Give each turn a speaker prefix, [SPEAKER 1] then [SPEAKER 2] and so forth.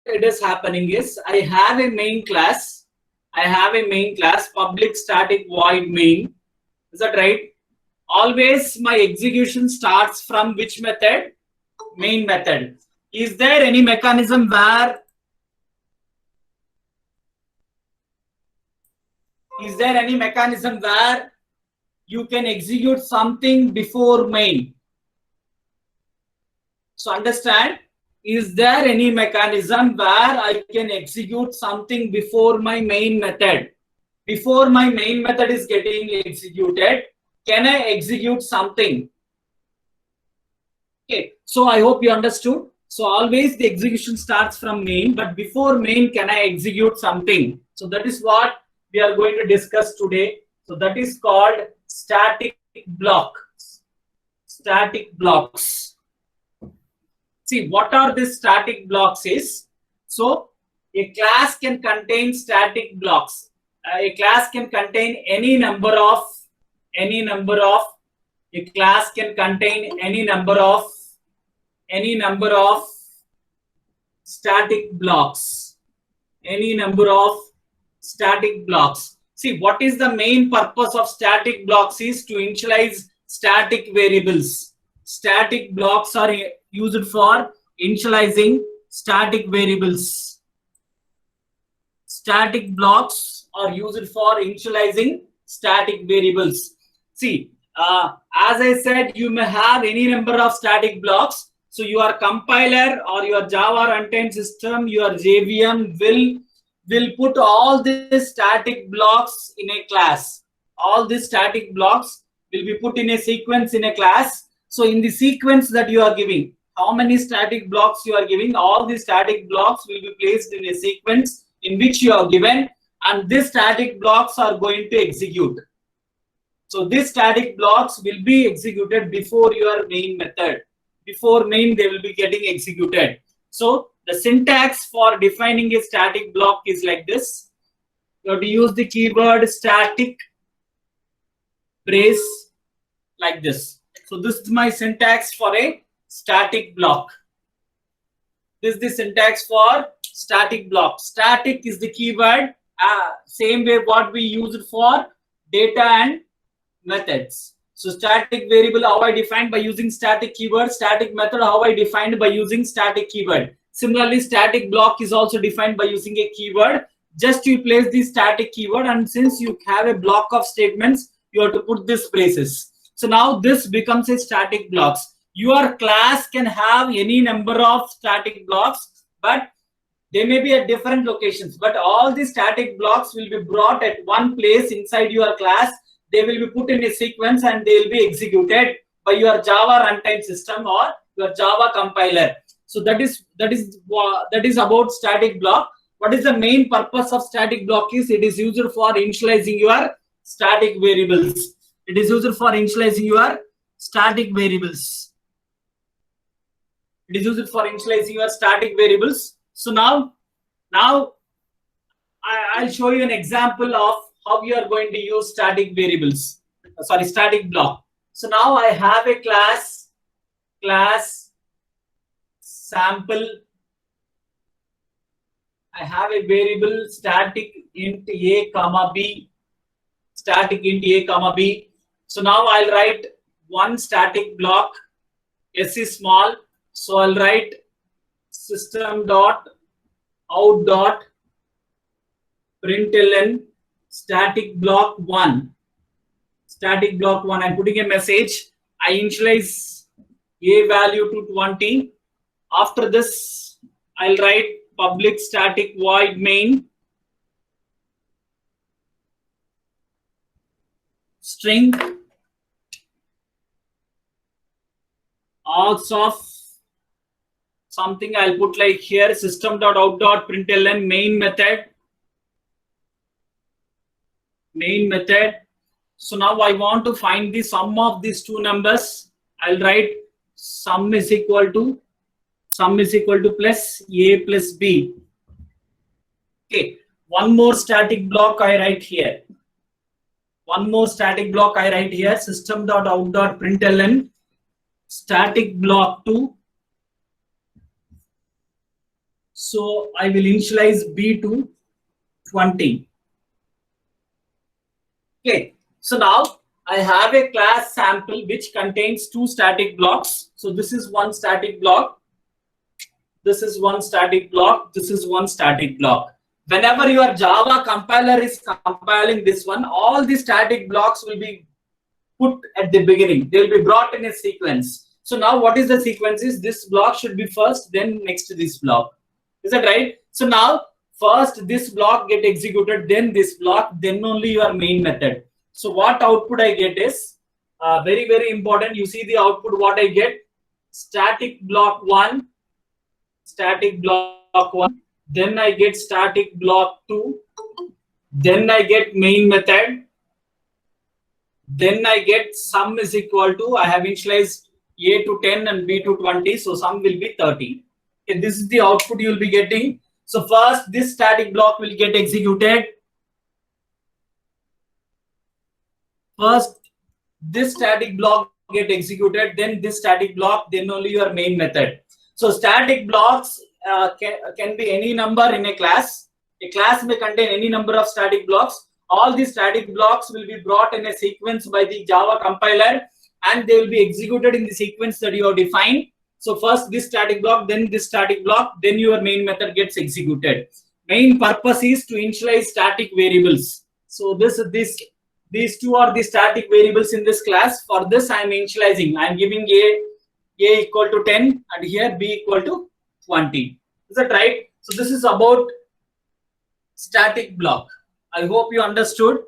[SPEAKER 1] it is happening is I have a main class. I have a main class, public static void main. Is that right? Always my execution starts from which method? Main method. Is there any mechanism where you can execute something before main? So understand, is there any mechanism where I can execute something before my main method? Before my main method is getting executed, can I execute something? Okay, so I hope you understood. So always the execution starts from main, but before main, can I execute something? So that is what we are going to discuss today. So that is called static block. Static blocks. See, what are these static blocks is? So a class can contain static blocks. A class can contain any number of a class can contain any number of static blocks. Any number of static blocks. See, what is the main purpose of static blocks is to initialize static variables. Static blocks are used for initializing static variables. Static blocks are used for initializing static variables. See, as I said, you may have any number of static blocks. So your compiler or your Java runtime system, your JVM will put all these static blocks in a class. All these static blocks will be put in a sequence in a class. So in the sequence that you are giving, how many static blocks you are giving, all the static blocks will be placed in a sequence in which you are given, and these static blocks are going to execute. So these static blocks will be executed before your main method. Before main, they will be getting executed. So the syntax for defining a static block is like this. You have to use the keyword static brace like this. So this is my syntax for a static block. This is the syntax for static block. Static is the keyword. Same way what we use it for data and methods. So static variable, how I defined by using static keyword. Static method, how I defined by using static keyword. Similarly, static block is also defined by using a keyword. Just you place the static keyword, and since you have a block of statements, you have to put this braces. So now this becomes a static blocks. Your class can have any number of static blocks, but they may be at different locations. But all the static blocks will be brought at one place inside your class. They will be put in a sequence and they will be executed by your Java runtime system or your Java compiler. So that is about static block. What is the main purpose of static block is it is used for initializing your static variables. It is used for initializing your static variables. It is used for initializing your static variables. So now I'll show you an example of how you are going to use static variables. Static block. So now I have a class sample. I have a variable static int a comma b. Static int a comma b. So now I'll write one static block. S is small. So I'll write system.out.println static block 1. Static block 1. I'm putting a message. I initialize a value to 20. After this, I'll write public static void main string args of something. I'll put like here system.out.println main method. So now I want to find the sum of these two numbers. I'll write sum is equal to plus a plus b. Okay, one more static block I write here. System.out.println static block 2. So I will initialize B to 20. Okay, so now I have a class sample which contains two static blocks. So this is one static block, this is one static block, this is one static block. Whenever your Java compiler is compiling this one, all the static blocks will be put at the beginning. They will be brought in a sequence. So now what is the sequence is this block should be first, then next to this block. Is that right? So now first this block get executed, then this block, then only your main method. So what output I get is very, very important. You see the output what I get? Static block 1, static block 1, then I get static block 2, then I get main method, then I get sum is equal to, I have initialized A to 10 and B to 20, so sum will be 30. Okay, this is the output you will be getting. So first this static block will get executed. First this static block get executed, then this static block, then only your main method. So static blocks can be any number in a class. A class may contain any number of static blocks. All these static blocks will be brought in a sequence by the Java compiler, and they will be executed in the sequence that you have defined. So first this static block, then this static block, then your main method gets executed. Main purpose is to initialize static variables. So these two are the static variables in this class. For this I am initializing. I am giving A equal to 10 and here B equal to 20. Is that right? So this is about static block. I hope you understood.